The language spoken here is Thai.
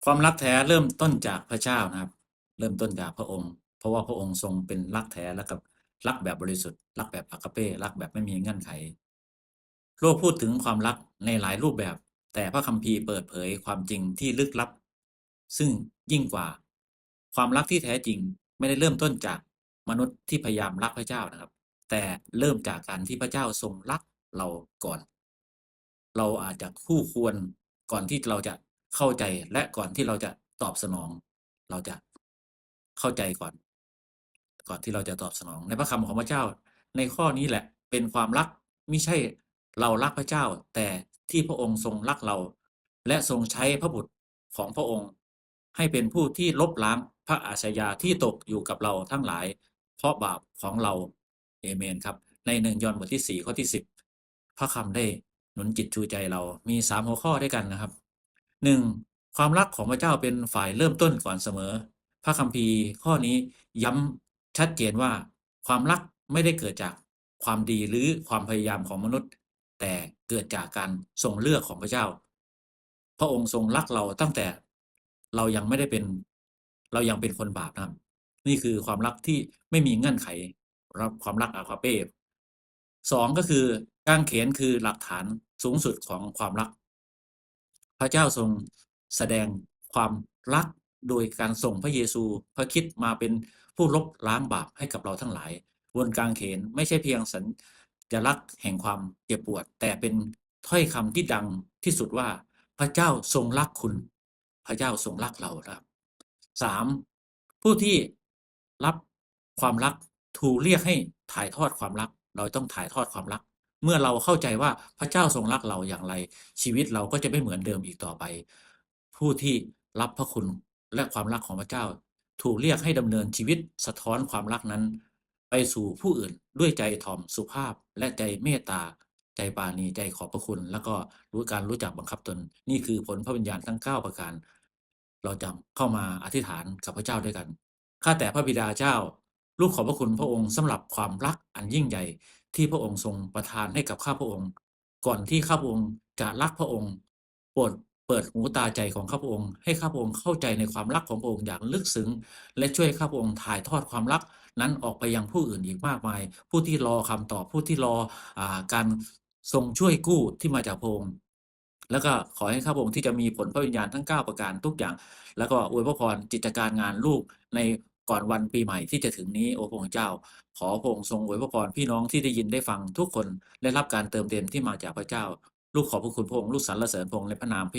ความรักแท้เริ่มต้นจากพระเจ้านะครับ เริ่มต้นจากพระองค์ เพราะว่าพระองค์ทรงเป็นรักแท้และกับรักแบบบริสุทธิ์ รักแบบอากาเป รักแบบไม่มีเงื่อนไข โลกพูดถึงความรักในหลายรูปแบบ แต่พระคัมภีร์เปิดเผยความจริงที่ลึกลับ ซึ่งยิ่งกว่าความรักที่แท้จริงไม่ได้เริ่มต้นจากมนุษย์ที่พยายามรักพระเจ้านะครับ แต่เริ่มจากการที่พระเจ้าทรงรักเราก่อน เราอาจจะคู่ควรก่อนที่เราจะเข้าใจและก่อนที่เราจะตอบสนอง เราจะเข้าใจก่อนที่เราจะตอบสนองในพระคำของพระเจ้าในข้อนี้แหละเป็นความรักไม่ใช่เรารักพระเจ้าแต่ที่พระองค์ทรงรักเราและทรงใช้พระบุตรของพระองค์ให้เป็นผู้ที่ลบล้างพระอาชญาที่ตกอยู่กับเราทั้งหลายเพราะบาปของเราเอเมนครับใน1 ยอห์นบทที่4ข้อที่10พระคำได้หนุนจิตชูใจเรามี3หัวข้อด้วยกันนะครับ1ความรักของพระเจ้าเป็นฝ่ายเริ่มต้นก่อนเสมอพระคัมภีร์ข้อนี้ย้ำชัดเจนว่าความรักไม่ได้เกิดจากความดีหรือความพยายามของมนุษย์แต่เกิดจากการทรงเลือกของพระเจ้าพระองค์ทรงรักเราตั้งแต่เรายังไม่ได้เป็นเรายังเป็นคนบาปนะครับนี่คือความรักที่ไม่มีเงื่อนไขรับความรักอาคาเป้2ก็คือกางเขนคือหลักฐานสูงสุดของความรัก พระเจ้าทรงแสดงความรักโดยการส่งพระเยซูพระคริสต์มาเป็นผู้ลบล้างบาปให้กับเราทั้งหลายบนกางเขนไม่ใช่เพียงสัญลักษณ์แห่งความเจ็บปวดแต่เป็นถ้อยคำที่ดังที่สุดว่าพระเจ้าทรงรักคุณพระเจ้าทรงรักเราครับ3ผู้ที่รับความรักถูกเรียกให้ถ่ายทอดความรักเราต้องถ่ายทอดความรักเมื่อเราเข้าใจว่าพระเจ้าทรงรักเราอย่างไร ชีวิตเราก็จะไม่เหมือนเดิมอีกต่อไป ผู้ที่รับพระคุณและความรักของพระเจ้าถูกเรียกให้ดำเนินชีวิตสะท้อนความรักนั้นไปสู่ผู้อื่นด้วยใจถ่อมสุภาพและใจเมตตาใจปราณีใจขอบพระคุณแล้วก็รู้จักบังคับตนนี่คือผลพระวิญญาณทั้ง9ประการเราจะเข้ามาอธิษฐานกับพระเจ้าด้วยกันข้าแต่พระบิดาเจ้าลูกขอบพระคุณพระองค์สำหรับความรักอันยิ่งใหญ่ที่พระองค์ทรงประทานให้กับข้าพระองค์ ก่อนที่ข้าพระองค์จะรักพระองค์โปรดเปิดหูตาใจของข้าพระองค์ให้ข้าพระองค์เข้าใจในความรักของพระองค์อย่างลึกซึ้งและช่วยข้าพระองค์ถ่ายทอดความรักนั้นออกไปยังผู้อื่นอีกมากมายผู้ที่รอคำตอบผู้ที่รอการทรงช่วยกู้ที่มาจากพระองค์แล้วก็ขอให้ข้าพระองค์ที่จะมีผลพระวิญญาณทั้ง9ประการทุกอย่างแล้วก็อวยพรกิจการงานลูกในก่อนวันปีใหม่ที่จะถึงนี้โอ้พระองค์เจ้า ขอพระองค์ทรงอวยพรพี่น้องที่ได้ยินได้ฟังทุกคนได้รับการเติมเต็มที่มาจากพระเจ้าลูกขอบพระคุณพระองค์ลูกสรรเสริญพระองค์ในพระนาม